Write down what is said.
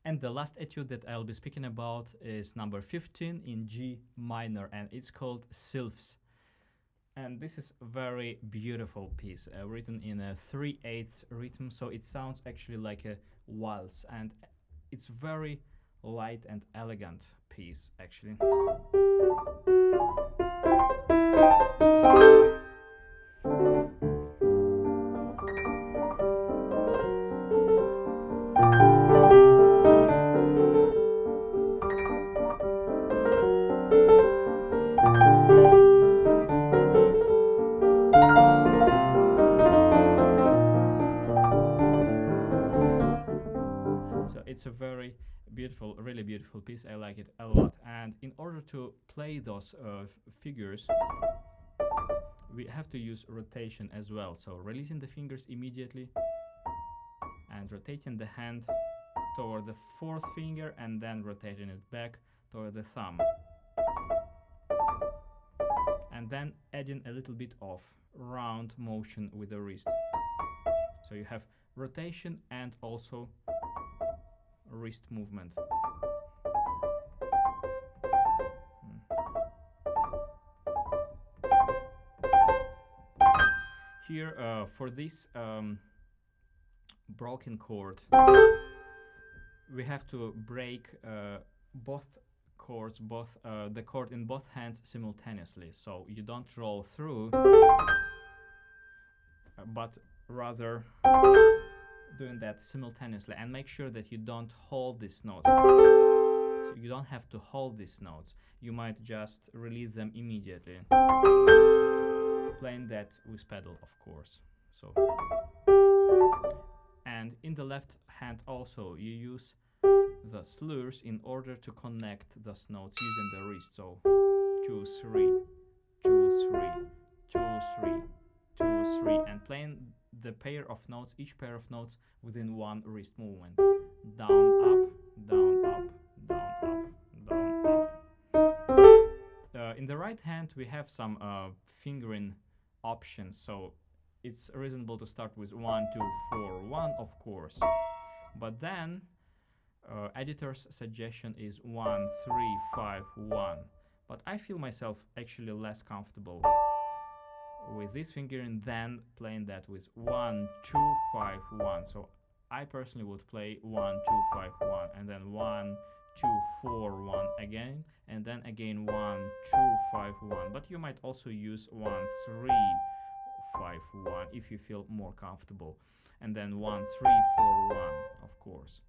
And the last etude that I'll be speaking about is number 15 in G minor, and it's called SYLPHS. And this is a very beautiful piece, written in a 3/8 rhythm, so it sounds actually like a waltz, and it's very light and elegant piece actually. It's a very beautiful, really beautiful piece. I like it a lot. And in order to play those figures, we have to use rotation as well. So releasing the fingers immediately and rotating the hand toward the fourth finger and then rotating it back toward the thumb. And then adding a little bit of round motion with the wrist. So you have rotation and also wrist movement. Here for this broken chord, we have to break both chords, the chord in both hands simultaneously. So you don't roll through, but rather doing that simultaneously, and make sure that you don't hold these notes. So you don't have to hold these notes. You might just release them immediately. Playing that with pedal, of course. So, and in the left hand also you use the slurs in order to connect those notes using the wrist. So 2 3 2 3 2 3 2 3, and playing the pair of notes, each pair of notes within one wrist movement. Down, up, down, up, down, up, down, up. In the right hand we have some fingering options, so it's reasonable to start with 1 2 4 1, of course, but then editor's suggestion is 1 3 5 1, but I feel myself actually less comfortable with this fingering than playing that with 1 2 5 1. So I personally would play 1 2 5 1 and then 1 2 4 1 again, and then again 1 2 5 1. But you might also use 1 3 5 1 if you feel more comfortable, and then 1 3 4 1, of course.